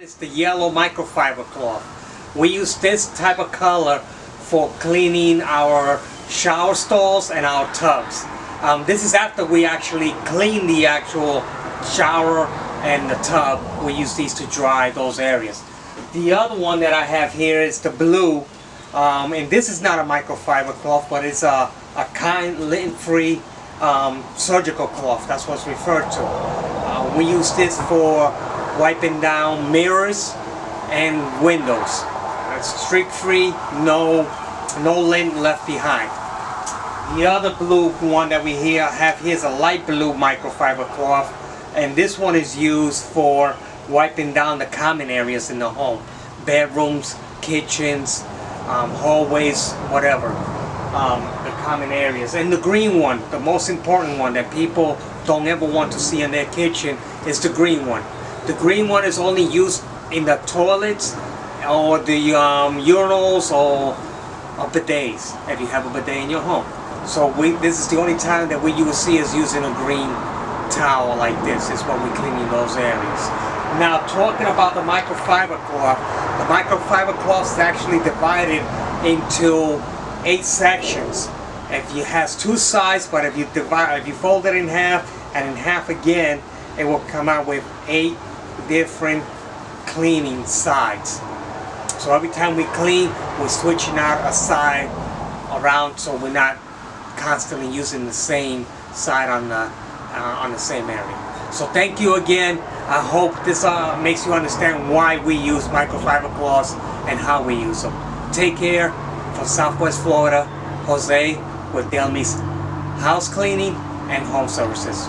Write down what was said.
It's the yellow microfiber cloth. We use this type of color for cleaning our shower stalls and our tubs. This is after we actually clean the actual shower and the tub. We use these to dry those areas. The other one that I have here is the blue, and this is not a microfiber cloth, but it's a kind lint-free surgical cloth. That's what's referred to. We use this for wiping down mirrors and windows. It's streak-free, no lint left behind. The other blue one that we have here is a light blue microfiber cloth, and this one is used for wiping down the common areas in the home, bedrooms, kitchens, hallways, whatever, the common areas. And the green one, the most important one that people don't ever want to see in their kitchen, is the green one. The green one is only used in the toilets or the urinals or bidets, if you have a bidet in your home. So this is the only time that you will see us using a green towel like this, is when we're cleaning those areas. Now, talking about the microfiber cloth, the microfiber cloth is actually divided into 8 sections. It has 2 sides, but if you fold it in half and in half again, it will come out with 8 different cleaning sides. So every time we clean, we're switching out a side around, so we're not constantly using the same side on the same area. So thank you again. I hope this makes you understand why we use microfiber cloths and how we use them. Take care. From Southwest Florida, Jose with Delmi's House Cleaning and Home Services.